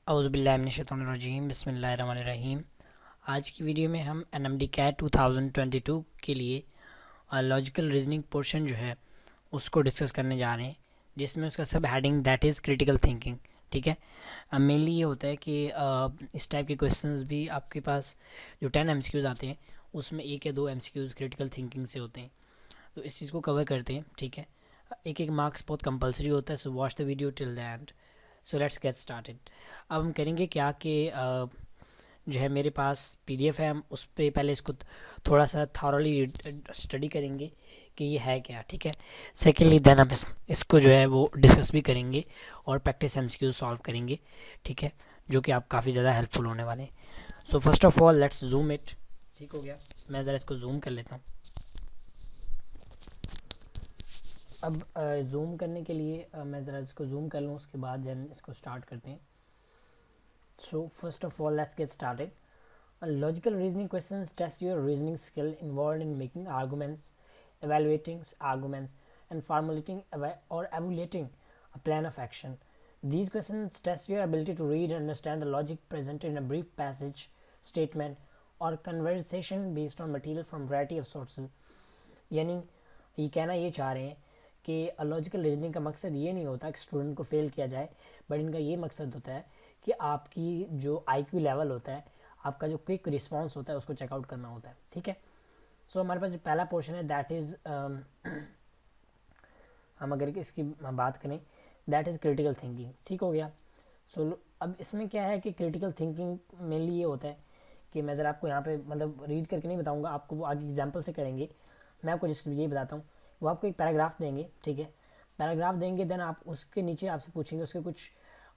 औज़ुबिल्लाहिमिनश्शैतानिर्रजीम बिस्मिल्लाहिर्रहमानिर्रहीम। आज की वीडियो में हम एनएमडी कैट 2022 के लिए लॉजिकल रीजनिंग पोर्शन जो है उसको डिस्कस करने जा रहे हैं, जिसमें उसका सब heading that is critical thinking. ठीक है। मेनली ये होता है कि इस टाइप के क्वेश्चंस भी आपके पास जो 10 एमसीक्यूज़ आते हैं उसमें एक या दो एमसीक्यूज़ क्रिटिकल थिंकिंग से होते हैं, तो इस चीज़ को कवर करते हैं। ठीक है। एक एक मार्क्स बहुत कंपलसरी होता है, so watch the video till the end. So let's get started. अब हम करेंगे क्या कि जो है मेरे पास पीडीएफ है, हम उस पर पहले इसको थोड़ा सा थॉरली स्टडी करेंगे कि ये है क्या। ठीक है। सेकेंडली देन हम इसको जो है वो डिस्कस भी करेंगे और प्रैक्टिस एमसीक्यू सॉल्व करेंगे। ठीक है, जो कि आप काफ़ी ज़्यादा हेल्पफुल होने वाले हैं। So first of all let's zoom it. ठीक हो गया, मैं ज़रा इसको जूम कर लेता हूँ। अब जूम करने के लिए मैं ज़रा इसको जूम कर लूँ, उसके बाद जन इसको स्टार्ट करते हैं। So first of all let's get started. Logical reasoning questions test your reasoning skill involved in making arguments, evaluating arguments, and formulating or evaluating a plan of action. These questions test your ability to read and understand the logic presented in a brief passage, statement, or conversation based on material from variety of sources. यानी ये कहना ये चाह रहे हैं कि logical reasoning का मकसद ये नहीं होता कि स्टूडेंट को फेल किया जाए, बट इनका ये मकसद होता है कि आपकी जो आईक्यू लेवल होता है, आपका जो क्विक रिस्पांस होता है, उसको चेकआउट करना होता है। ठीक है। सो हमारे पास जो पहला पोर्शन है दैट इज़ हम अगर इसकी बात करें दैट इज़ क्रिटिकल थिंकिंग। ठीक हो गया। सो अब इसमें क्या है कि क्रिटिकल थिंकिंग मेनली ये होता है कि मैं ज़रा आपको यहाँ पे मतलब रीड करके नहीं बताऊँगा, आपको वो आगे एग्जाम्पल से करेंगे। मैं आपको जिस ये बताता हूँ, वो आपको एक पैराग्राफ देंगे। ठीक है, पैराग्राफ देंगे, देन आप उसके नीचे आपसे पूछेंगे, उसके कुछ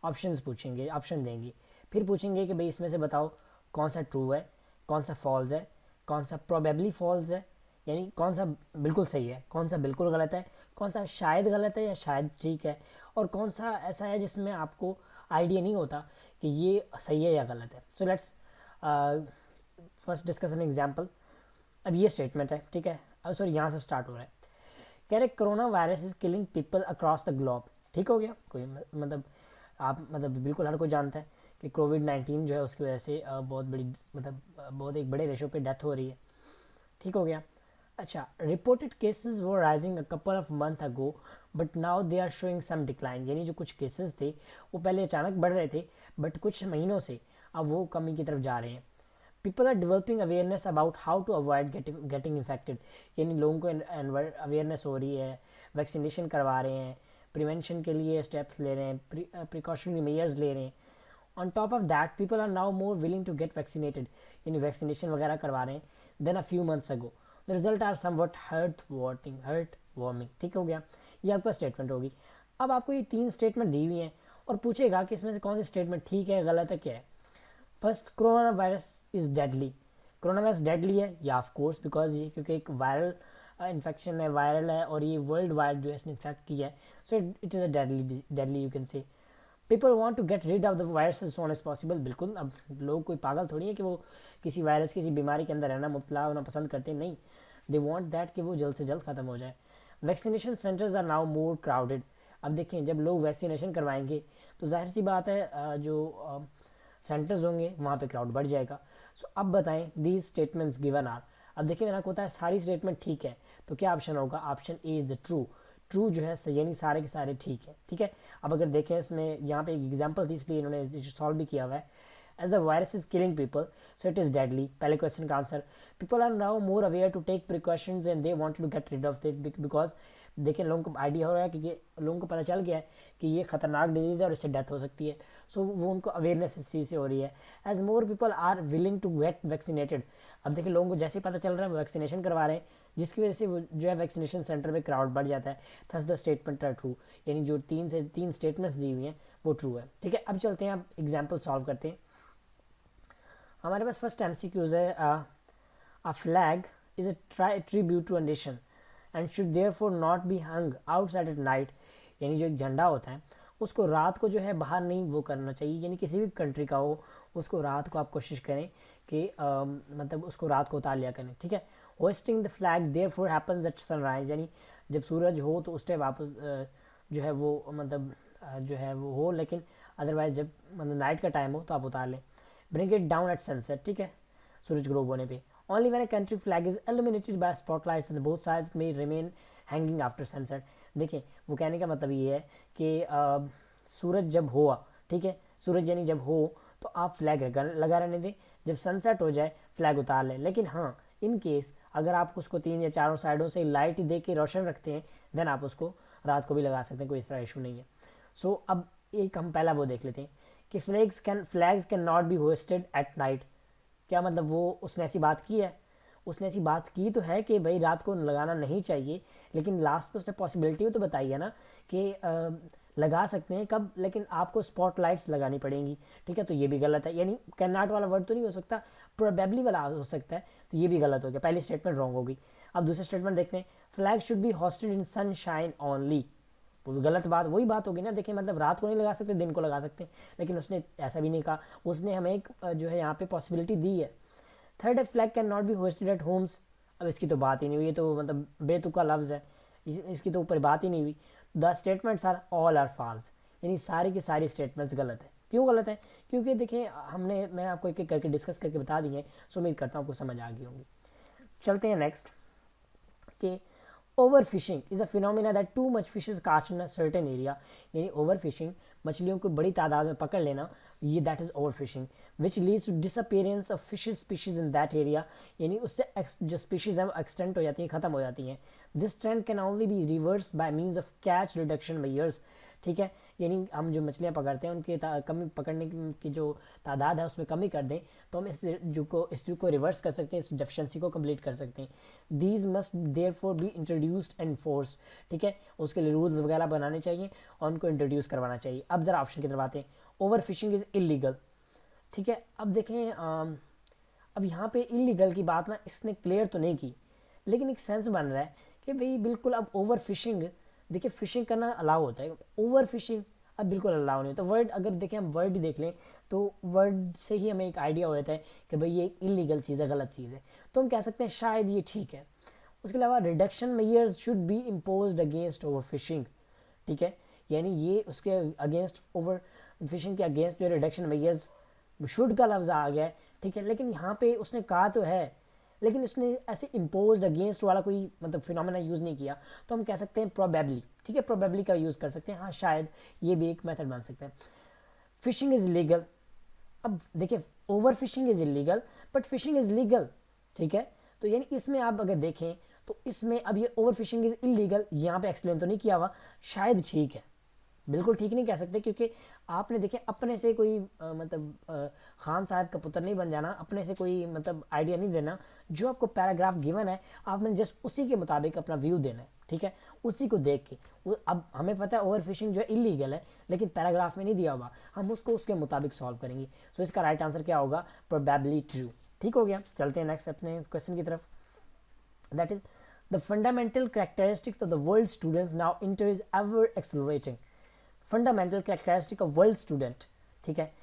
ऑप्शंस पूछेंगे, ऑप्शन देंगे, फिर पूछेंगे कि भाई इसमें से बताओ कौन सा ट्रू है, कौन सा फॉल्स है, कौन सा प्रोबेबली फॉल्स है, यानी कौन सा बिल्कुल सही है, कौन सा बिल्कुल गलत है, कौन सा शायद गलत है या शायद ठीक है, और कौन सा ऐसा है जिसमें आपको आइडिया नहीं होता कि ये सही है या गलत है। So let's first discuss an example. अब ये स्टेटमेंट है, ठीक है, अब सॉरी यहाँ से स्टार्ट हो रहा है। कह रहे corona virus is killing people across the globe. ठीक हो गया। कोई मतलब आप मतलब बिल्कुल हर कोई जानता है कि कोविड-19 जो है उसकी वजह से बहुत बड़ी मतलब बहुत एक बड़े रेशो पे डेथ हो रही है। ठीक हो गया। अच्छा, रिपोर्टेड केसेस वो rising a couple of month ago but now they are showing some decline. यानी जो कुछ केसेस थे वो पहले अचानक बढ़ रहे थे, बट कुछ महीनों से अब वो कमी की तरफ जा रहे हैं। People are developing awareness about how to avoid getting infected. यानी लोगों को अवेयरनेस हो रही है, वैक्सीनेशन करवा रहे हैं, प्रिवेंशन के लिए स्टेप्स ले रहे हैं, प्रिकॉशनरी मेयर्स ले रहे हैं। On top of that people are now more willing to get vaccinated, यानी वैक्सीनेशन वगैरह करवा रहे हैं then a few months ago. The result are somewhat heart warming. ठीक हो गया, ये आपका स्टेटमेंट होगी। अब आपको ये तीन स्टेटमेंट दी हुई हैं और पूछेगा कि इसमें से कौन सी स्टेटमेंट ठीक है, गलत है, क्या है। First, corona virus is deadly. Corona virus deadly है या ऑफ कोर्स, बिकॉज ये क्योंकि एक वायरल इन्फेक्शन है, वायरल है, और ये वर्ल्ड वाइड जो है इसने इन्फेक्ट किया है, so it is a deadly you can say. People want to get rid of the virus as soon as possible. बिल्कुल, अब लोग कोई पागल थोड़ी है कि वो किसी वायरस, किसी बीमारी के अंदर रहना, मुबतला होना पसंद करते नहीं। दे वॉन्ट दैट कि वो जल्द से जल्द ख़त्म हो जाए। Vaccination centres are now more crowded. अब देखें, जब लोग वैक्सीनेशन करवाएंगे तो जाहिर सी बात है जो सेंटर्स होंगे वहाँ पे क्राउड बढ़ जाएगा। सो अब बताएं दीज स्टेटमेंट्स गिवन आर। अब देखिए मैंने आपको बताया सारी स्टेटमेंट ठीक है, तो क्या ऑप्शन होगा? Option A is the true. True जो है यानी सारे के सारे ठीक है। ठीक है। अब अगर देखें इसमें यहाँ पे एक एग्जांपल थी, इसलिए इन्होंने सॉल्व भी किया हुआ है। As the virus is killing people so it is deadly. पहले क्वेश्चन का answer, people are now more aware to take precautions and they want to get rid of it, because देखिए लोगों को आइडिया हो रहा है कि लोगों को पता चल गया है कि ये खतरनाक डिजीज़ है और इससे डेथ हो सकती है। सो वो उनको अवेयरनेस इस चीज़ से हो रही है। As more people are willing to get vaccinated. अब देखिए लोगों को जैसे ही पता चल रहा है वो वैक्सीनेशन करवा रहे हैं, जिसकी वजह से वो जो है वैक्सीनेशन सेंटर पे क्राउड बढ़ जाता है। Thus the statement are true. यानी जो तीन स्टेटमेंट्स दी हुई हैं वो ट्रू है। ठीक है, अब चलते हैं, अब एग्जाम्पल सॉल्व करते हैं। हमारे पास फर्स्ट एमसीक्यूज है, a flag is a tribute to a nation and should therefore not be hung outside at night. यानी जो एक झंडा होता है उसको रात को जो है बाहर नहीं वो करना चाहिए, यानी किसी भी कंट्री का हो उसको रात को आप कोशिश करें कि मतलब उसको रात को उतार लिया करें। ठीक है। Hosting the flag therefore happens at sunrise, यानी जब सूरज हो तो उस टाइम वापस जो है वो मतलब जो है वो हो, लेकिन अदरवाइज जब मतलब नाइट का टाइम हो तो आप उतार लें। Bring it down at sunset, ठीक है, सूरज ग्रोब होने पे। Only when a country flag is illuminated by spotlights on both sides may remain hanging after sunset. देखिए वो कहने का मतलब ये है कि सूरज जब हुआ, ठीक है, सूरज यानी जब हो तो आप फ्लैग लगा रहने दें, जब सनसेट हो जाए फ्लैग उतार लें। लेकिन हाँ, इन केस अगर आप उसको 3 या 4 साइडों से लाइट दे के रोशन रखते हैं देन आप उसको रात को भी लगा सकते हैं, कोई इस तरह इशू नहीं है। सो अब एक हम पहला वो देख लेते हैं कि flags can not be hosted at night. क्या मतलब वो उसने ऐसी बात की है? उसने ऐसी बात की तो है कि भाई रात को लगाना नहीं चाहिए, लेकिन लास्ट में उसने पॉसिबिलिटी तो बताई है ना कि लगा सकते हैं कब, लेकिन आपको स्पॉटलाइट्स लगानी पड़ेंगी, ठीक है। तो ये भी गलत है, यानी कैन नॉट वाला वर्ड तो नहीं हो सकता, प्रोबेबली वाला हो सकता है, तो ये भी गलत हो गया, पहली स्टेटमेंट रॉन्ग होगी। अब दूसरा स्टेटमेंट देखते हैं, flag should be hosted in sunshine only. वो भी गलत बात, वही बात होगी ना। देखिए मतलब रात को नहीं लगा सकते, दिन को लगा सकते हैं, लेकिन उसने ऐसा भी नहीं कहा, उसने हमें एक जो है यहाँ पे पॉसिबिलिटी दी है। थर्ड है, flag can not be hosted eight Holmes. अब इसकी तो बात ही नहीं हुई, ये तो मतलब बेतुका लफ्ज़ है, इसकी तो ऊपर बात ही नहीं हुई। The statements are all are false, यानी सारी की सारी स्टेटमेंट्स गलत है। क्यों गलत है? क्योंकि देखिए मैं आपको एक एक करके डिस्कस करके बता दी है, सो उम्मीद करता हूँ आपको समझ आ गई होंगी। चलते हैं नेक्स्ट कि over fishing is a phenomena that too much fish is cast in a certain area. यानी ओवर फिशिंग, मछलियों को बड़ी तादाद में पकड़ लेना, ये that is over fishing which leads to disappearance of fishes species in that area. यानी उससे जो स्पीशीज हैं वो एक्सटेंट हो जाती हैं, खत्म हो जाती हैं। This trend can only be reverse bye means of catch reduction measures, ठीक है। यानी हम जो मछलियाँ पकड़ते हैं उनकी कमी पकड़ने की जो तादाद है उसमें कमी कर दें तो हम इस चीज़ को रिवर्स कर सकते हैं, इस डेफिशिएंसी को कंप्लीट कर सकते हैं। These must therefore be introduced and force, ठीक है, उसके लिए रूल्स वगैरह बनाने चाहिए और उनको इंट्रोड्यूस करवाना चाहिए। अब ज़रा ऑप्शन की तरफ आते हैं। ओवर फिशिंग इज़ इलीगल, ठीक है। अब देखें अब यहाँ पे इलीगल की बात ना इसने क्लियर तो नहीं की, लेकिन एक सेंस बन रहा है कि भाई बिल्कुल अब ओवर फिशिंग, देखिए फिशिंग करना अलाउ होता है, ओवर फिशिंग अब बिल्कुल अलाउ नहीं होता। वर्ड अगर देखें हम वर्ड ही देख लें तो वर्ड से ही हमें एक आइडिया हो जाता है कि भाई ये इलीगल चीज़ है, गलत चीज़ है, तो हम कह सकते हैं शायद ये ठीक है। उसके अलावा reduction measures should be imposed against over fishing, ठीक है, यानी ये उसके अगेंस्ट ओवर फिशिंग के अगेंस्ट जो रिडक्शन मेजर्स शुड का लफ्ज़ आ गया है, ठीक है। लेकिन यहाँ पे उसने कहा तो है, लेकिन उसने ऐसे इम्पोज्ड अगेंस्ट वाला कोई मतलब फिनोमेना यूज़ नहीं किया, तो हम कह सकते हैं प्रोबेबली, ठीक है, प्रोबेबली का यूज़ कर सकते हैं, हाँ शायद ये भी एक मेथड बन सकता है। फिशिंग इज़ लीगल, अब देखिए over fishing is illegal but fishing is legal, ठीक है। तो यानी इसमें आप अगर देखें तो इसमें अब ये ओवर फिशिंग इज़ इलीगल यहाँ पे एक्सप्लेन तो नहीं किया हुआ, शायद ठीक है, बिल्कुल ठीक नहीं कह सकते, क्योंकि आपने देखे अपने से कोई मतलब खान साहब का पुत्र नहीं बन जाना, अपने से कोई मतलब आइडिया नहीं देना, जो आपको पैराग्राफ गिवन है आपने जस्ट उसी के मुताबिक अपना व्यू देना है, ठीक है, उसी को देख के। अब हमें पता है ओवर फिशिंग जो है इलीगल है, लेकिन पैराग्राफ में नहीं दिया हुआ, हम उसको उसके मुताबिक सॉल्व करेंगे। सो इसका राइट आंसर क्या होगा? Probably true. ठीक हो गया, चलते हैं नेक्स्ट अपने क्वेश्चन की तरफ। That is the fundamental characteristics of the world students now inter is ever accelerating. Fundamental characteristic of world student, ठीक है,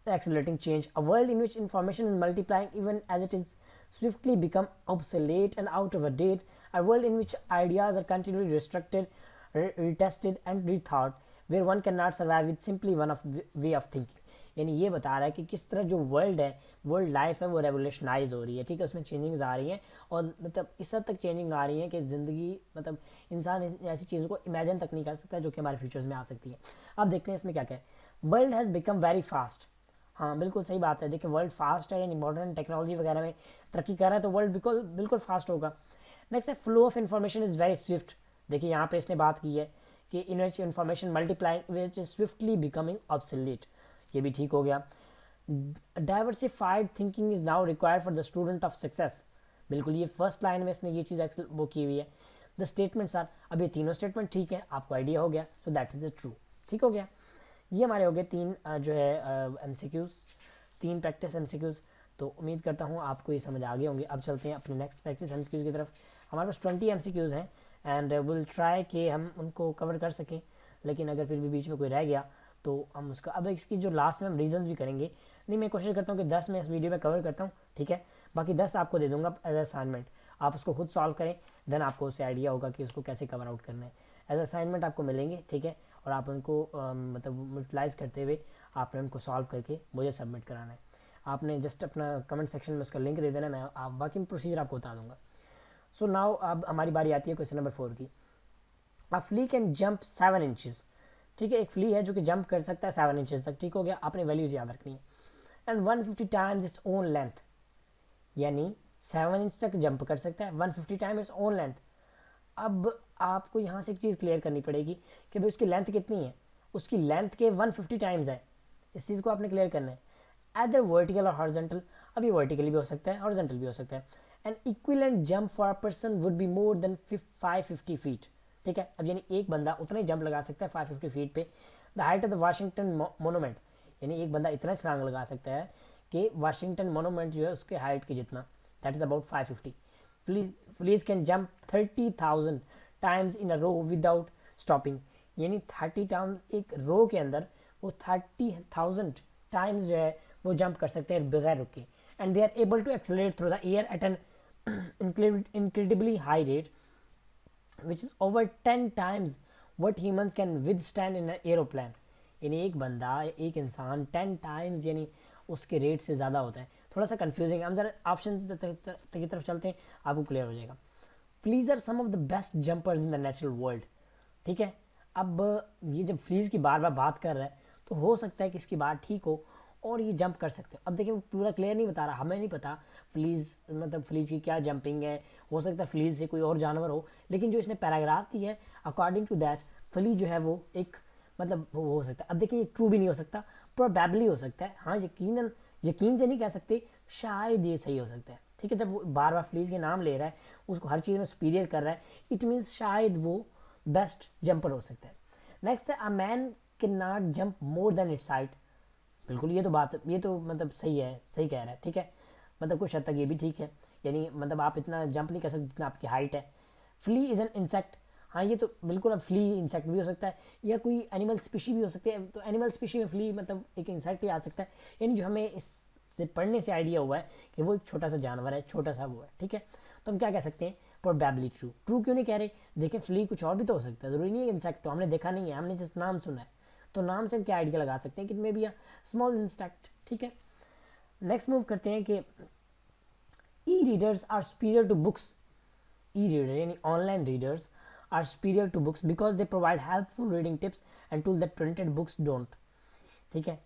accelerating change, a world in which information is multiplying even as it is swiftly become obsolete and out of a date, a world in which ideas are continually restricted, retested and rethought, where one cannot survive with simply one of way of thinking। यानी ये बता रहा है कि किस तरह जो world है, वर्ल्ड लाइफ है वो रेवोल्यूशनाइज हो रही है, ठीक है, उसमें चेंजिंग्स आ रही हैं और मतलब इस हद तक चेंजिंग आ रही है कि ज़िंदगी मतलब इंसान ऐसी चीज़ों को इमेजिन तक नहीं कर सकता जो कि हमारे फ्यूचर्स में आ सकती है। अब देखते हैं इसमें क्या क्या है। World has become very fast, हाँ बिल्कुल सही बात है। देखिए वर्ल्ड फास्ट है, यानी मॉडर्न टेक्नोलॉजी वगैरह में तरक्की कर रहा है तो वर्ल्ड बिल्कुल बिल्कुल फास्ट होगा। नेक्स्ट है flow of information is very swift. देखिए यहाँ पे इसने बात की है कि in which information multiplying which is swiftly becoming obsolete, ये भी ठीक हो गया। Diversified thinking is now required for the student of success, बिल्कुल ये फर्स्ट लाइन में इसने ये चीज़ वो की हुई है। द स्टेटमेंट्स आर, अब ये तीनों स्टेटमेंट ठीक है, आपको आइडिया हो गया, सो दैट इज ट्रू। ठीक हो गया, ये हमारे हो गए तीन जो है MCQs, तीन प्रैक्टिस MCQs। तो उम्मीद करता हूँ आपको ये समझ आ गए होंगे। अब चलते हैं अपने नेक्स्ट प्रैक्टिस MCQs की तरफ। हमारे पास 20 MCQs हैं एंड विल ट्राई कि हम उनको कवर कर सकें, लेकिन अगर फिर भी बीच में कोई रह गया तो हम उसका, अब इसकी जो लास्ट में हम रीजंस भी करेंगे, नहीं मैं कोशिश करता हूँ कि 10 मैं इस वीडियो में कवर करता हूँ, ठीक है, बाकी 10 आपको दे दूँगा एज असाइनमेंट, आप उसको खुद सॉल्व करें, देन आपको उससे आइडिया होगा कि उसको कैसे कवर आउट करना है। एज असाइनमेंट आपको मिलेंगे, ठीक है, और आप उनको मतलब यूटिलाइज करते हुए आपने उनको सॉल्व करके मुझे सबमिट कराना है। आपने जस्ट अपना कमेंट सेक्शन में उसका लिंक दे देना, मैं आप बाकी प्रोसीजर आपको बता दूंगा। सो नाउ अब हमारी बारी आती है क्वेश्चन नंबर 4 की। अ फ्ली कैन जंप 7 इंचेस। ठीक है, एक फ्ली है जो कि जंप कर सकता है 7 इंचेस तक। ठीक हो गया, आपने वैल्यूज याद रखनी है। And 150 times its own length, यानी 7 इंच तक जंप कर सकता है 150 टाइम इट्स ओन लेंथ। अब आपको यहाँ से एक चीज़ क्लियर करनी पड़ेगी कि भाई उसकी लेंथ कितनी है। उसकी लेंथ के 150 टाइम्स है, इस चीज़ को आपने क्लियर करना है। एदर वर्टिकल और हॉरिजॉन्टल, अब ये वर्टिकली भी हो सकता है, हॉरिजॉन्टल भी हो सकता है। And equivalent jump for a person would be more than 550 feet. ठीक है, अब यानी एक बंदा उतना ही जंप लगा सकता है 550 फीट पे। The height of the Washington monument, यानी एक बंदा इतना छलांग लगा सकता है कि वाशिंगटन मोनूमेंट जो है उसके हाइट के जितना, that is about 550। Fleas can jump 30,000 times in a row without stopping, यानी 30 टाइम एक रो के अंदर वो 30,000 टाइम्स जो है वो जंप कर सकते हैं बगैर रुके। And they are able to accelerate through the air at an incredibly high rate, which is over 10 times what humans can withstand in an aeroplane। यानी एक बंदा, एक इंसान 10 टाइम्स यानी उसके रेट से ज़्यादा होता है। थोड़ा सा कंफ्यूजिंग, हम ज़रा ऑप्शन की तरफ चलते हैं, आपको क्लियर हो जाएगा। Fleas are some of the best jumpers in the natural world. ठीक है, अब ये जब फ्लीज की बार बार बात कर रहा है तो हो सकता है कि इसकी बात ठीक हो और ये जंप कर सकते हो। अब देखिए वो पूरा क्लियर नहीं बता रहा, हमें नहीं पता फ्लीज मतलब फ्लीज की क्या जंपिंग है, हो सकता है फ्लीज से कोई और जानवर हो, लेकिन जो इसने पैराग्राफ दी है अकॉर्डिंग टू दैट फ्लीज जो है वो एक मतलब वो हो सकता है। अब देखिए ये ट्रू भी नहीं हो सकता, प्रोबेबली हो सकता है। हाँ यकीनन, यकीन से नहीं कह सकते, शायद ये सही हो सकता है। ठीक है, जब वो बार बार फ्लीज के नाम ले रहा है, उसको हर चीज़ में सुपीरियर कर रहा है, इट मीन्स शायद वो बेस्ट जंपर हो सकता है। नेक्स्ट है, अ man can not jump more than its height. बिल्कुल, ये तो बात, ये तो मतलब सही है, सही कह रहा है। ठीक है, मतलब कुछ हद तक ये भी ठीक है, यानी मतलब आप इतना जंप नहीं कर सकते जितना आपकी हाइट है। फ्ली इज़ एन इंसेक्ट, हाँ ये तो बिल्कुल, अब फ्ली इंसेक्ट भी हो सकता है या कोई एनिमल स्पीशी भी हो सकती है। तो एनिमल स्पीशी में फ्ली मतलब एक इंसेक्ट ही आ सकता है, यानी जो हमें इससे पढ़ने से आइडिया हुआ है कि वो एक छोटा सा जानवर है, छोटा सा वो है। ठीक है, तो हम क्या कह सकते हैं, प्रोबेबली ट्रू। ट्रू क्यों नहीं कह रहे, देखिए फ्ली कुछ और भी तो हो सकता है, ज़रूरी नहीं है इंसेक्ट, तो हमने देखा नहीं है, हमने जस्ट नाम सुना है, तो नाम से हम क्या आइडिया लगा सकते हैं कि may be a small insect. ठीक है, नेक्स्ट मूव करते हैं कि e readers are superior to books. E reader यानी online readers are superior to books because they provide helpful reading tips and tool that printed books don't. ठीक है,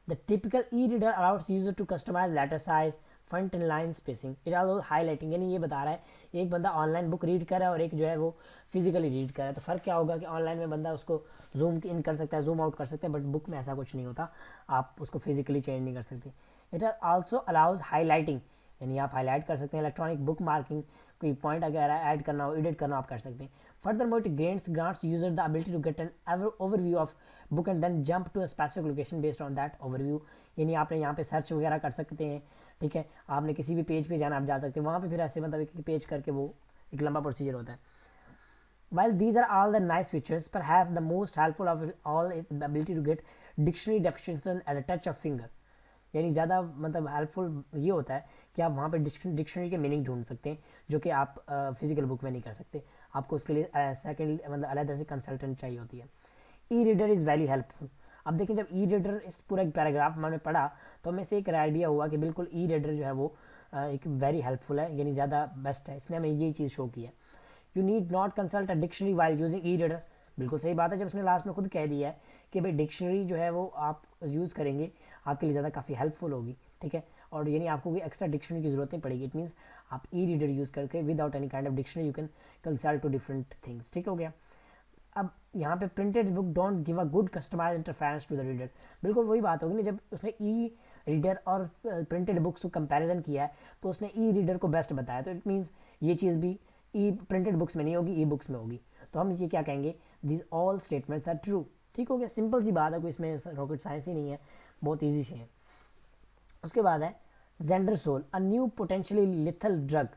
the typical e reader allows user to customize letter size, front and line spacing, it all highlighting, यानी ये बता रहा है एक बंदा online book read कर रहा है और एक जो है वो फिजिकली रीड कर रहा है। तो फ़र्क क्या होगा कि ऑनलाइन में बंदा उसको जूम इन कर सकता है, जूम आउट कर सकता है, बट बुक में ऐसा कुछ नहीं होता, आप उसको फिजिकली चेंज नहीं कर सकते। इट आल्सो अलाउज हाईलाइटिंग, यानी आप हाईलाइट कर सकते हैं, इलेक्ट्रॉनिक बुक मार्किंग, कोई पॉइंट अगर ऐड करना हो, एडिट करना आप कर सकते हैं। Furthermore it grants user the ability to get an overview of book and then jump to a specific location based on that overview, यानी आपने यहाँ पे सर्च वगैरह कर सकते हैं। ठीक है, आपने किसी भी पेज पे जाना आप जा सकते हैं, वहाँ पे फिर ऐसे मतलब एक पेज करके वो एक लंबा प्रोसीजर होता है। While these are all the nice features, perhaps the most helpful of it all is the ability to get dictionary definition at a touch of finger। यानी ज़्यादा मतलब हेल्पफुल ये होता है कि आप वहाँ पे डिक्शनरी के मीनिंग ढूंढ सकते हैं, जो कि आप फिजिकल बुक में नहीं कर सकते, आपको उसके लिए सेकेंड मतलब अलग से कंसल्टेंट चाहिए होती है। E reader is very helpful. अब देखिए जब ई रीडर इस पूरा एक पैराग्राफ मैंने पढ़ा तो हमें से एक आइडिया हुआ कि बिल्कुल ई रीडर जो है वो एक वेरी हेल्पफुल है, यानी ज़्यादा बेस्ट है, इसने हमें ये चीज़ शो की है। You need not consult a dictionary while using e reader, बिल्कुल सही बात है, जब उसने लास्ट में खुद कह दिया है कि भाई डिक्शनरी जो है वो आप यूज़ करेंगे आपके लिए ज़्यादा काफ़ी हेल्पफुल होगी। ठीक है, और यानी आपको कोई एक्स्ट्रा डिक्शनरी की ज़रूरत नहीं पड़ेगी, इट मीन्स आप ई रीडर यूज़ करके without any kind of dictionary you can consult to different things. ठीक हो गया। अब यहाँ पे printed book don't give a good customize interference to the reader, बिल्कुल वही बात होगी ना, जब उसने ई रीडर और प्रिंटेड बुक्स को कंपैरिजन किया है तो उसने ई रीडर को बेस्ट बताया, तो इट मीन्स ये चीज़ भी ई प्रिंटेड बुक्स में नहीं होगी, ई बुक्स में होगी। तो हम ये क्या कहेंगे, this all statements are true. ठीक हो गया, सिंपल सी बात है, कोई इसमें रॉकेट साइंस ही नहीं है, बहुत ईजी से है। उसके बाद है जेंडरसोल, a new potentially lethal drug,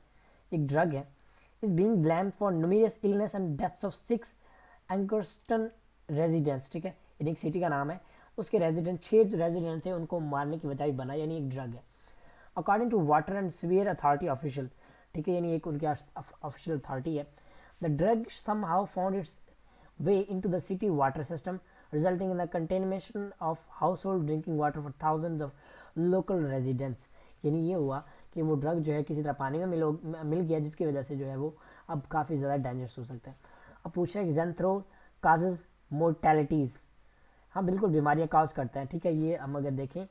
एक ड्रग है, is being blamed for numerous illness and deaths of 6 एंकर्स्टन रेजिडेंट्स। ठीक है, एक सिटी का नाम है, उसके रेजिडेंट 6 रेजिडेंट थे, उनको मारने की वजह भी बना, यानी एक ड्रग है। According to water and sewer authority official, ठीक है, यानी एक उनकी ऑफिशियल अथॉरिटी है। The drug somehow found its way into the city water system resulting in the contamination of house hold drinking water for thousands of local residents. यानी ये हुआ कि वो ड्रग जो है किसी तरह पानी में मिल गया, जिसकी वजह से जो है वो अब काफ़ी ज़्यादा डेंजरस हो सकता है। अब पूछा है कि ज़ेंथ्रो काजेज मोर्टेलिटीज़। हाँ बिल्कुल, बीमारियाँ काज करता है, ठीक है। ये हम अगर देखें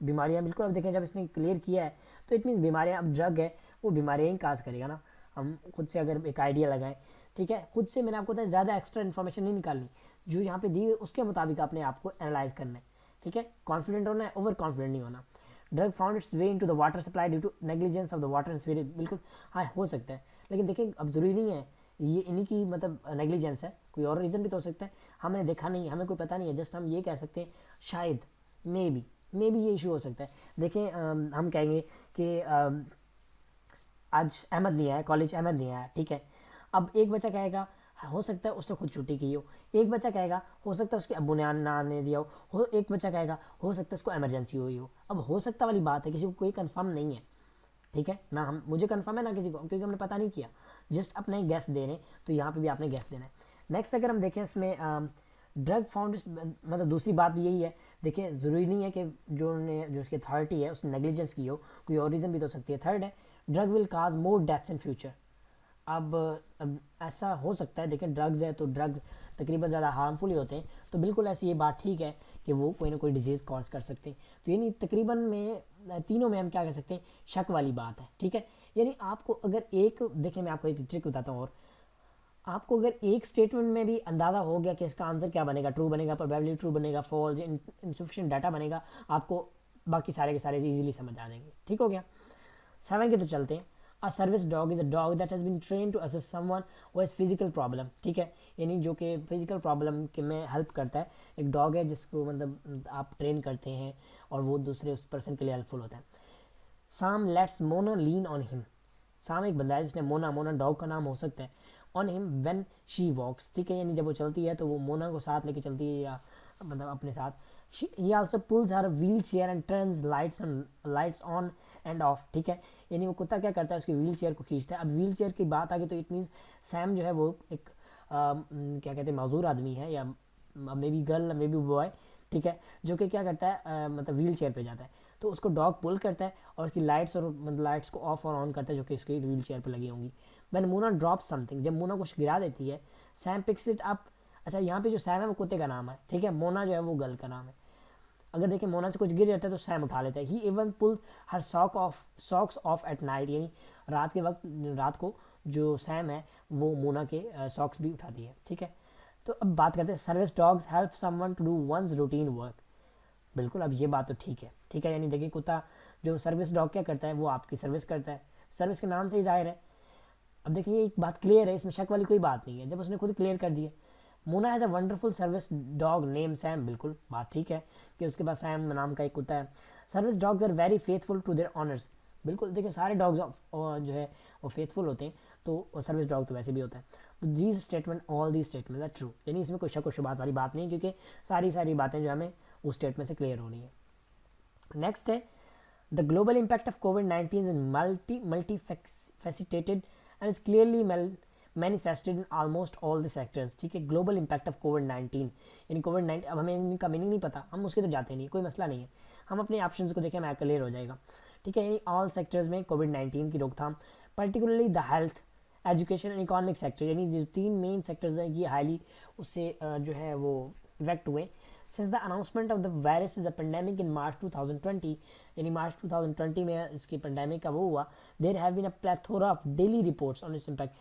बीमारियाँ, बिल्कुल अब देखें जब इसने क्लियर किया है तो इट मीन्स बीमारियाँ, अब ड्रग है वो बीमारियाँ ही काज करेगा ना। हम खुद से अगर एक आइडिया लगाएं, ठीक है, खुद से मैंने आपको बताया ज़्यादा एक्स्ट्रा इन्फॉर्मेशन नहीं निकालनी, जो यहाँ पे दी है उसके मुताबिक आपने आपको एनालाइज करना है, ठीक है। कॉन्फिडेंट होना है, ओवर कॉन्फिडेंट नहीं होना। Drug found its way into the water supply due to negligence of the water and sewerage. बिल्कुल हाँ हो सकता है, लेकिन देखिए अब ज़रूरी नहीं है ये इन्हीं की मतलब नेग्लिजेंस है, कोई और रीज़न भी तो हो सकता है, हमने देखा नहीं, हमें कोई पता नहीं है। जस्ट हम ये कह सकते हैं शायद मे बी ये इशू हो सकता है। देखें हम कहेंगे कि आज अहमद नहीं आया कॉलेज, अहमद नहीं आया, ठीक है। अब एक बच्चा कहेगा हो सकता है उसने खुद छुट्टी की हो, एक बच्चा कहेगा हो सकता है उसके अब्बू ने ना आने दिया हो, एक बच्चा कहेगा हो सकता है उसको इमरजेंसी हुई हो। अब हो सकता वाली बात है, किसी को कोई कंफर्म नहीं है, ठीक है ना। हम मुझे कंफर्म है ना किसी को, क्योंकि हमने पता नहीं किया, जस्ट अपने गैस दे रहे। तो यहाँ पे भी आपने गैस देना है। नेक्स्ट अगर हम देखें इसमें ड्रग फाउंड, मतलब दूसरी बात भी यही है, देखिए ज़रूरी नहीं है कि जो उसकी अथॉरिटी है उसने नेग्लिजेंस की हो, कोई और रीज़न भी तो हो सकती है। थर्ड है drug will cause more deaths in future. अब ऐसा हो सकता है, देखिए ड्रग्स है तो ड्रग्स तकरीबन ज़्यादा हार्मफुल ही होते हैं, तो बिल्कुल ऐसी ये बात ठीक है कि वो कोई ना कोई डिजीज़ कॉज कर सकते हैं। तो यानी तकरीबन में तीनों में हम क्या कह सकते हैं, शक वाली बात है, ठीक है। यानी आपको अगर एक, देखिए मैं आपको एक ट्रिक बताता हूँ, और आपको अगर एक स्टेटमेंट में भी अंदाज़ा हो गया कि इसका आंसर क्या बनेगा, ट्रू बनेगा, प्रोबेबिलिटी ट्रू बनेगा, फॉल्स, इनसफिशिएंट डाटा बनेगा, आपको बाकी सारे के सारे इजीली समझ आ जाएंगे, ठीक हो गया। 7 के तो चलते हैं। A service dog is a dog that has been train to assist someone who has physical problem, ठीक है। यानी जो कि फिजिकल प्रॉब्लम के में हेल्प करता है, एक डॉग है जिसको मतलब आप ट्रेन करते हैं और वो दूसरे उस पर्सन के लिए हेल्पफुल होता है। साम let's Mona lean on him. साम एक बंदा है जिसने मोना डॉग का नाम हो सकता है, on him when she walks, ठीक है। यानी जब वो चलती है तो वो मोना को साथ लेके चलती है, या मतलब अपने साथ। He also pulls her wheel chair and turns lights on and off, ठीक है। यानी वो कुत्ता क्या करता है, उसकी व्हील चेयर को खींचता है। अब व्हील चेयर की बात आ गई तो इट मीन्स सैम जो है वो एक क्या कहते हैं माजूर आदमी है, या may be girl may be boy, ठीक है, जो कि क्या करता है मतलब व्हील चेयर पे जाता है, तो उसको डॉग पुल करता है और उसकी लाइट्स और मतलब लाइट्स को ऑफ और ऑन करता है, जो कि उसकी व्हील चेयर पर लगी होंगी। व्हेन मोना ड्रॉप समथिंग, जब मोना कुछ गिरा देती है, सैम पिक्स इट अप। अच्छा यहाँ पे जो सैम है वो कुत्ते का नाम है, ठीक है, मोना जो है वो गर्ल का नाम है। अगर देखिए मोना से कुछ गिर जाता है तो सैम उठा लेता है। He even pull her socks off at night, यानी रात के वक्त, रात को जो सैम है वो मोना के सॉक्स भी उठाती है, ठीक है। तो अब बात करते हैं service dogs help someone to do one's routine work. बिल्कुल अब ये बात तो ठीक है, ठीक है। यानी देखिए कुत्ता जो सर्विस डॉग क्या करता है, वो आपकी सर्विस करता है, सर्विस के नाम से ही जाहिर है। अब देखिए एक बात क्लियर है, इसमें शक वाली कोई बात नहीं है, जब उसने खुद क्लियर कर दिया। Mona has a wonderful service dog name Sam, बिल्कुल बात ठीक है कि उसके पास सैम नाम का एक कुत्ता है। Service dogs are very faithful to their owners. बिल्कुल देखिए सारे डॉग्स जो है वो फेथफुल होते हैं, तो सर्विस डॉग तो वैसे भी होता है। तो these statement all these statement are true, यानी इसमें कोई शक व शुबात वाली बात नहीं है, क्योंकि सारी बातें जो हमें उस स्टेटमेंट से क्लियर हो रही है। नेक्स्ट है द ग्लोबल इम्पैक्ट ऑफ कोविड-19 is multifaceted and is clearly manifested in almost all the sectors, ठीक है। ग्लोबल इम्पैक्ट ऑफ कोविड-19, यानी कोविड-19, अब हमें इनका मीनिंग नहीं पता, हम उसके तो जाते नहीं, कोई मसला नहीं है, हम अपने ऑप्शंस को देखें, हमें क्लियर हो जाएगा, ठीक है। यानी ऑल सेक्टर्स में कोविड-19 की रोकथाम, particularly the health, education and economic sector, यानी जो 3 मेन सेक्टर्स हैं ये हाईली उससे जो है वो इफेक्ट हुए। Since the announcement of the virus is a pandemic in March 2020, यानी मार्च 2020 में इसकी पेंडेमिक का वो हुआ, there have been a plethora of daily reports on its impact.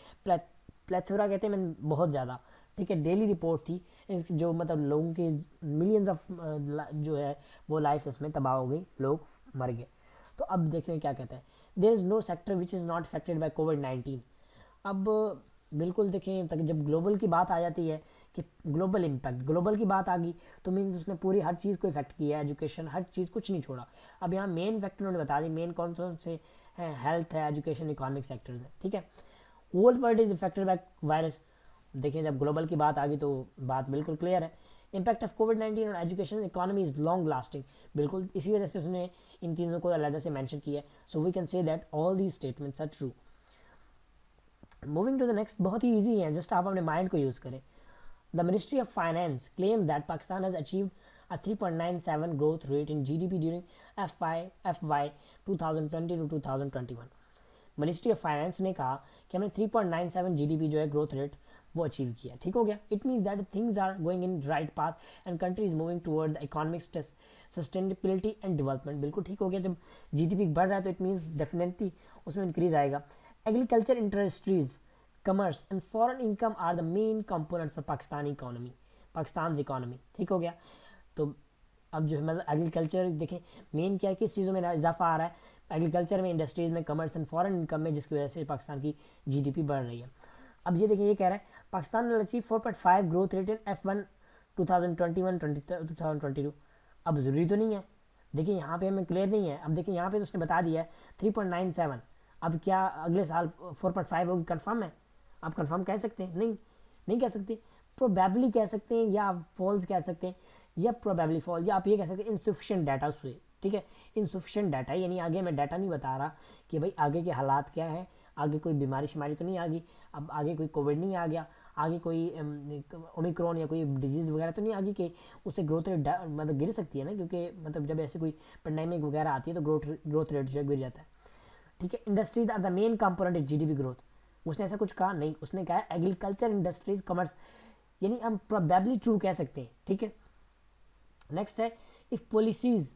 Plethora कहते हैं मैं बहुत ज़्यादा, ठीक है, डेली रिपोर्ट थी जो मतलब लोगों की मिलियंस ऑफ जो है वो लाइफ इसमें तबाह हो गई, लोग मर गए। तो अब देखते हैं क्या कहते हैं, there is no sector which is not affected by कोविड-19। अब बिल्कुल देखें तक जब ग्लोबल की बात आ जाती है कि ग्लोबल इम्पैक्ट, ग्लोबल की बात आ गई तो मीन्स उसने पूरी हर चीज़ को इफेक्ट किया है, एजुकेशन हर चीज़ कुछ नहीं छोड़ा। अब यहाँ मेन फैक्टर उन्होंने बता दी, मेन कौन कौन से हैं, हेल्थ है, एजुकेशन, इकोनॉमिक सेक्टर्स है, ठीक है। Whole world is affected by virus. देखिए जब ग्लोबल की बात आ गई तो बात बिल्कुल क्लियर है। Impact of covid on education economy is long lasting, बिल्कुल इसी वजह से उसने इन तीनों को अलग से मेंशन किया है। So we can say that all these statements are true. Moving to the next, बहुत ही ईजी है, जस्ट आप अपने माइंड को यूज़ करें। The Ministry of Finance claims that Pakistan has achieved a 3.97 growth rate in GDP during FY 2020 to 2021. Ministry of finance ने कहा कि हमने 3.97 जीडीपी जो है ग्रोथ रेट वो अचीव किया। ठीक हो गया। It means that things are going in right path and country is moving toward the economic sustainability and development. बिल्कुल ठीक हो गया। जब जीडीपी बढ़ रहा है तो इट मीन्स डेफिनेटली उसमें इंक्रीज आएगा। Agriculture, industries, commerce and foreign income are the main components of Pakistani economy, Pakistan economy. ठीक हो गया। तो अब जो है मतलब एग्रीकल्चर देखें मेन क्या है, किस चीज़ों में इजाफा आ रहा है, एग्रीकल्चर में, इंडस्ट्रीज में, कमर्स एंड फॉरेन इनकम में, जिसकी वजह से पाकिस्तान की जीडीपी बढ़ रही है। अब ये देखिए, ये कह रहा है पाकिस्तान ने achieve 4.5 growth rate in F1 2021-2022। अब ज़रूरी तो नहीं है, देखिए यहाँ पे हमें क्लियर नहीं है। अब देखिए यहाँ पे तो उसने बता दिया है 3.97। अब क्या अगले साल 4.5 होगी, कन्फर्म है? आप कन्फर्म कह सकते हैं? नहीं कह सकते। प्रोबेबली कह सकते हैं या फॉल्स कह सकते हैं, या प्रोबेबली फॉल्स, या आप ये कह सकते हैं इनसफिशिएंट डाटा उससे। ठीक है, इनसफिशिएंट डाटा यानी आगे मैं डाटा नहीं बता रहा कि भाई आगे के हालात क्या है, आगे कोई बीमारी शिमारी तो नहीं आ गई, अब आगे कोई कोविड नहीं आ गया, आगे कोई ओमिक्रॉन या कोई डिजीज़ वगैरह तो नहीं आ गई कि उससे ग्रोथ रेट मतलब गिर सकती है ना, क्योंकि मतलब जब ऐसे कोई पेंडेमिक वगैरह आती है तो ग्रोथ रेट जो है गिर जाता है। ठीक है, industries are the main component of GDP growth. उसने ऐसा कुछ कहा नहीं, उसने कहा एग्रीकल्चर, इंडस्ट्रीज, कमर्स, यानी हम प्रोबेबली ट्रू कह सकते हैं। ठीक है, नेक्स्ट है if policies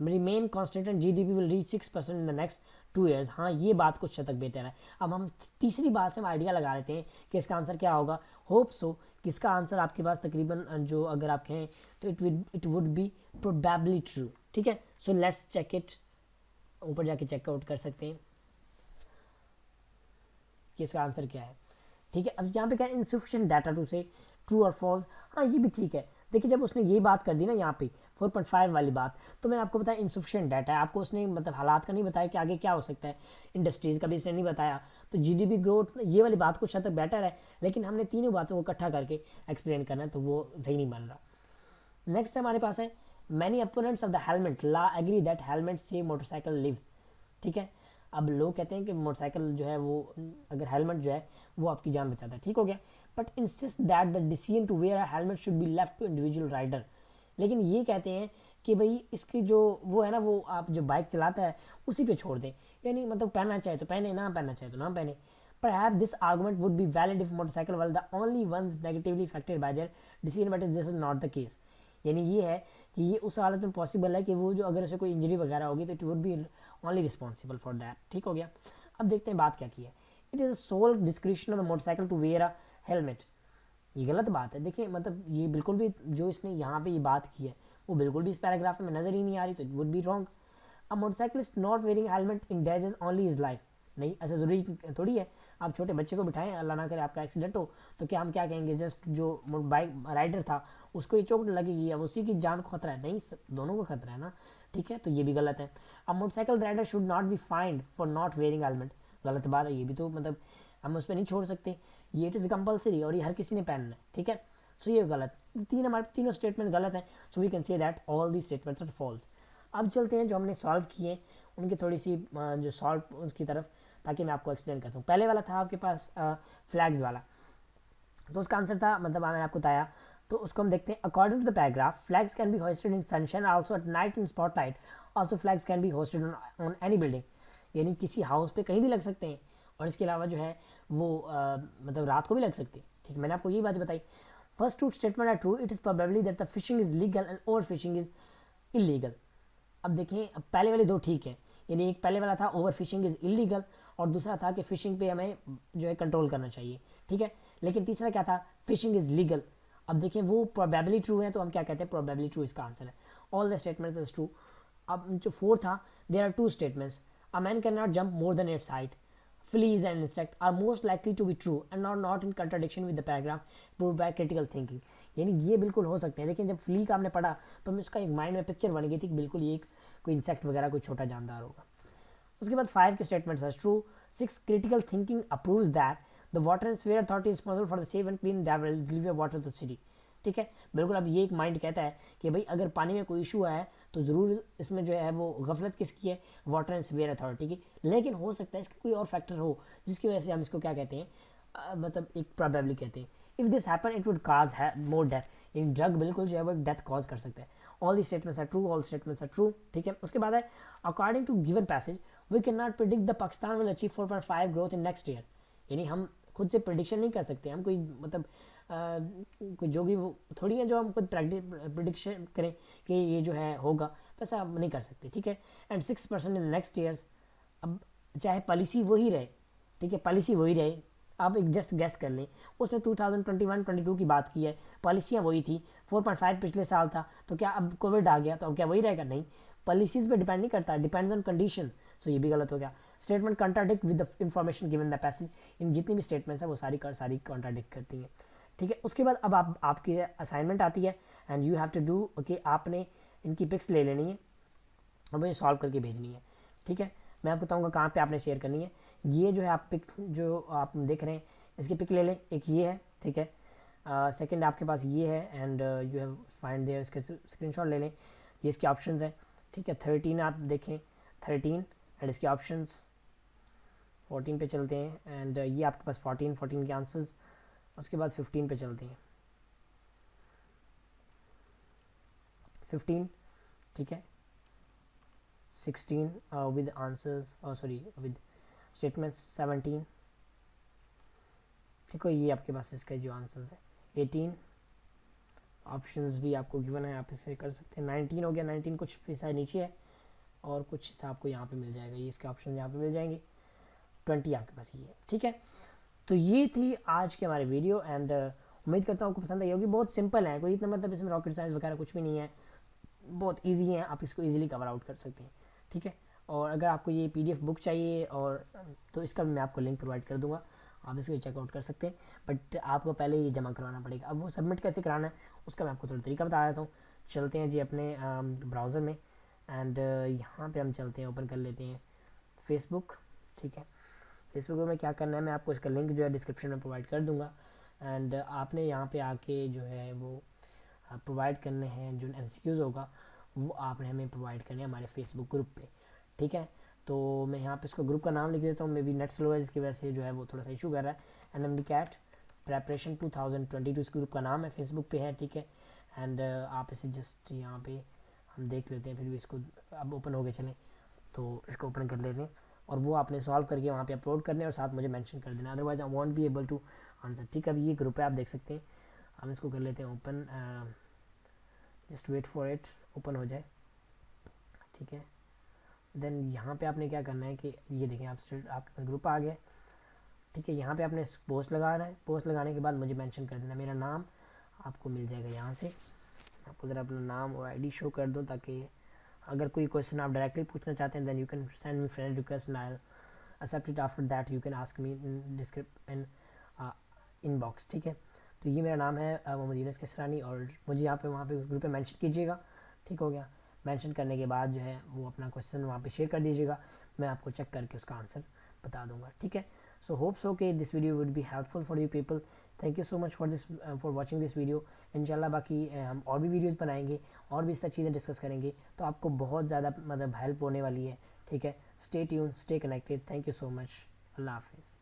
remain constant and GDP will reach 6% in the next 2 years। हाँ, ये बात कुछ हद तक बेहतर है। अब हम तीसरी बात से हम आइडिया लगा लेते हैं कि इसका आंसर क्या होगा। होप सो कि इसका आंसर आपके पास तकरीबन जो अगर आप कहें तो it would B probably true. ठीक है, सो लेट्स चेक इट, ऊपर जाके चेकआउट कर सकते हैं कि इसका आंसर क्या है। ठीक है, अब यहाँ पे क्या है, इनसफिशिएंट डाटा टू से ट्रू और फॉल्स। हाँ, ये भी ठीक है। देखिए जब उसने ये बात कर दी ना यहाँ पे 4.5 वाली बात, तो मैंने आपको बताया इनसफिशिएंट डाटा है। आपको उसने मतलब हालात का नहीं बताया कि आगे क्या हो सकता है, इंडस्ट्रीज़ का भी इसने नहीं बताया। तो जीडीपी ग्रोथ ये वाली बात कुछ हद तक बेटर है, लेकिन हमने तीनों बातों को इकट्ठा करके एक्सप्लेन करना है, तो वो सही नहीं बन रहा। नेक्स्ट हमारे पास है many opponents of the helmet law agree that helmet save motorcycle lives. ठीक है, अब लोग कहते हैं कि मोटरसाइकिल जो है वो अगर हेलमेट जो है वो आपकी जान बचाता है। ठीक हो गया, but insist that the decision to wear a helmet should be left to individual rider. लेकिन ये कहते हैं कि भाई इसकी जो वो है ना, वो आप जो बाइक चलाता है उसी पे छोड़ दें, यानी मतलब पहनना चाहे तो पहने, ना पहनना चाहे तो ना पहने। Perhaps this argument would be valid if motorcycle were the only ones negatively affected by their decision, but this is not the case। यानी ये है कि ये उस हालत में पॉसिबल है कि वो जो अगर उसे कोई इंजरी वगैरह होगी तो it would B only responsible for that. ठीक हो गया। अब देखते हैं बात क्या की है। It is sole description of the motorcycle to wear a helmet. ये गलत बात है। देखिए मतलब ये बिल्कुल भी जो इसने यहाँ पे ये बात की है वो बिल्कुल भी इस पैराग्राफ में नज़र ही नहीं आ रही, तो it would be wrong. A motorcyclist not wearing helmet endangers only his life. नहीं, ऐसा ज़रूरी थोड़ी है। आप छोटे बच्चे को बिठाएं, अल्लाह ना करे आपका एक्सीडेंट हो, तो क्या हम क्या कहेंगे जस्ट जो बाइक राइडर था उसको ये चोट लगेगी, अब उसी की जान को खतरा है? नहीं, दोनों को खतरा है ना। ठीक है, तो ये भी गलत है। अब motorcycle rider should not be fined for not wearing helmet. गलत बात है, ये भी तो मतलब हम उस पर नहीं छोड़ सकते, ये इट इज़ कंपलसरी और ये हर किसी ने पहनना है। ठीक है, सो ये गलत, हमारे तीनों स्टेटमेंट गलत हैं। So we can say that all the statements are false. अब चलते हैं जो हमने सॉल्व किए उनकी थोड़ी सी जो सॉल्व उसकी तरफ, ताकि मैं आपको एक्सप्लेन करता हूँ। पहले वाला था आपके पास फ्लैग्स वाला, तो उसका आंसर था मतलब मैंने आपको बताया, तो उसको हम देखते हैं। According to the paragraph flags can be hosted in sunshine also at night in spotlight, also flags can be hosted on any building. यानी किसी हाउस पे कहीं भी लग सकते हैं, और इसके अलावा जो है वो मतलब रात को भी लग सकते हैं। ठीक, मैंने आपको ये बात बताई। First two statement are true, it is probably that the fishing is legal and over fishing is illegal. अब देखें, अब पहले वाले दो ठीक है, यानी एक पहले वाला था ओवर फिशिंग इज इलीगल, और दूसरा था कि फिशिंग पे हमें जो है कंट्रोल करना चाहिए। ठीक है, लेकिन तीसरा क्या था, फिशिंग इज लीगल। अब देखें वो प्रोबेबली ट्रू है, तो हम क्या कहते हैं, प्रोबेबली ट्रू इसका आंसर है। All the statements is true. अब जो फोर्थ था, there are two statements, a man can not jump more than its height, fleas and insect are most likely to be true and are not in contradiction with the paragraph proved by critical thinking। यानी ये बिल्कुल हो सकते हैं, लेकिन जब flee का हमने पढ़ा तो हमें उसका एक माइंड में पिक्चर बन गई थी कि बिल्कुल ये कोई इंसेक्ट वगैरह कोई छोटा जानदार होगा। उसके बाद 5 के statements are true. 6 critical thinking approves that the water and sphere authority responsible for the safe and clean delivery of water to city. ठीक है, बिल्कुल। अब ये एक माइंड कहता है कि भाई अगर पानी में कोई इशू है तो ज़रूर इसमें जो है वो गफलत किसकी है, वाटर एंड स्फीयर अथॉरिटी की। लेकिन हो सकता है इसका कोई और फैक्टर हो जिसकी वजह से हम इसको क्या कहते हैं, मतलब एक प्रोबेबली कहते हैं। If this happen it would cause more death. In drug बिल्कुल जो है वो डेथ कॉज कर सकते हैं। All the statements are true, all statements are true, ठीक है। उसके बाद है according to given passage we can not predict the Pakistan will achieve 4.5 growth in next year. यानी हम खुद से प्रिडिक्शन नहीं कर सकते, हम कोई मतलब कोई जो भी वो थोड़ी है जो हम खुद प्रिडिक्शन करें कि ये जो है होगा, तो ऐसा हम नहीं कर सकते, ठीक है। And 6% in next years. अब चाहे पॉलिसी वही रहे, ठीक है, पॉलिसी वही रहे, आप एक जस्ट गैस कर लें, उसने 2021-22 की बात की है, पॉलिसियाँ वही थी, 4.5 पिछले साल था, तो क्या अब कोविड आ गया तो अब क्या वही रहेगा? नहीं, पॉलिसीज़ पे डिपेंड नहीं करता, डिपेंड्स ऑन कंडीशन। सो ये भी गलत हो गया। Statement contradict with the information given the passage. इन जितनी भी स्टेटमेंट्स हैं वो सारी कंट्राडिक्ट करती हैं, ठीक है। उसके बाद अब आपकी असाइनमेंट आती है and you have to do okay, आपने इनकी पिक्स ले लेनी है और मुझे सॉल्व करके भेजनी है, ठीक है। मैं आपको बताऊंगा कहाँ पे आपने शेयर करनी है। ये जो है आप पिक जो आप देख रहे हैं इसकी पिक ले लें, एक ये है, ठीक है। सेकंड आपके पास ये है and you have find there, इसके स्क्रीनशॉट ले लें, ये इसके ऑप्शंस हैं, ठीक है। 13 आप देखें, 13 एंड इसके ऑप्शंस। 14 पे चलते हैं एंड ये आपके पास 14 के आंसर्स। उसके बाद 15 पे चलते हैं, 15, ठीक है। 16 with answers, sorry with statements. 17, ठीक है, ये आपके पास इसका जो आंसर्स है। 18 ऑप्शंस भी आपको गिवन है, आप इससे कर सकते हैं। 19 हो गया, 19 कुछ हिस्सा नीचे है और कुछ हिस्सा आपको यहाँ पे मिल जाएगा, ये इसके ऑप्शन यहाँ पे मिल जाएंगे। 20 आपके पास ये है, ठीक है। तो ये थी आज के हमारे वीडियो एंड उम्मीद करता हूँ आपको पसंद आई होगी। बहुत सिंपल है, कोई इतना मतलब इसमें रॉकेट साइंस वगैरह कुछ भी नहीं है, बहुत ईजी है, आप इसको ईजिली कवर आउट कर सकते हैं, ठीक है। और अगर आपको ये PDF बुक चाहिए और तो इसका भी मैं आपको लिंक प्रोवाइड कर दूंगा, आप इसको चेकआउट कर सकते हैं। बट आपको पहले ये जमा करवाना पड़ेगा। अब वो सबमिट कैसे कराना है उसका मैं आपको थोड़ा तरीका बता देता हूँ। चलते हैं जी अपने ब्राउज़र में एंड यहाँ पे हम चलते हैं, ओपन कर लेते हैं फेसबुक, ठीक है। फेसबुक में क्या करना है, मैं आपको इसका लिंक जो है डिस्क्रिप्शन में प्रोवाइड कर दूँगा एंड आपने यहाँ पे आके जो है वो प्रोवाइड करने हैं, जो MCQs होगा वो आपने हमें प्रोवाइड करने हैं हमारे फेसबुक ग्रुप पे, ठीक है। तो मैं यहाँ पे इसको ग्रुप का नाम लिख देता हूँ, मे बी नेट स्लो है जिसकी वजह से जो है वो थोड़ा सा इशू कर रहा है। NMD CAT प्रेपरेशन 2022 इस ग्रुप का नाम है, फेसबुक पे है, ठीक है। एंड आप इसे जस्ट यहाँ पे हम देख लेते हैं, फिर भी इसको अब ओपन हो गए, चलें तो इसको ओपन कर लेते हैं और वो आपने सॉल्व करके वहाँ पे अपलोड करने और साथ मुझे मेंशन कर देना, otherwise I won't be able to answer, ठीक है। अभी ये ग्रुप है, आप देख सकते हैं। हम इसको कर लेते हैं open, just wait for it open हो जाए, ठीक है। देन यहाँ पे आपने क्या करना है कि ये देखें आपके पास ग्रुप आ गया, ठीक है। यहाँ पे आपने पोस्ट लगाना है, पोस्ट लगाने के बाद मुझे मेंशन कर देना, मेरा नाम आपको मिल जाएगा यहाँ से। आपको ज़रा अपना नाम और ID शो कर दो ताकि अगर कोई क्वेश्चन आप डायरेक्टली पूछना चाहते हैं then you can send me friend request and I accept it. After that you can ask me in inbox, ठीक है। तो ये मेरा नाम है मोहम्मद यूनुस किसरानी और मुझे यहाँ पे वहाँ पे उस ग्रुप पे मेंशन कीजिएगा, ठीक हो गया। मेंशन करने के बाद जो है वो अपना क्वेश्चन वहाँ पे शेयर कर दीजिएगा, मैं आपको चेक करके उसका आंसर बता दूंगा, ठीक है। सो होप सो कि this video would be helpful for you people. Thank you so much for watching this video. इंशाल्लाह बाकी हम और भी वीडियोज़ बनाएंगे और भी इस तरह चीज़ें डिस्कस करेंगे, तो आपको बहुत ज़्यादा मतलब हेल्प होने वाली है, ठीक है। Stay tune, stay connected. Thank you so much. अल्लाह हाफिज़।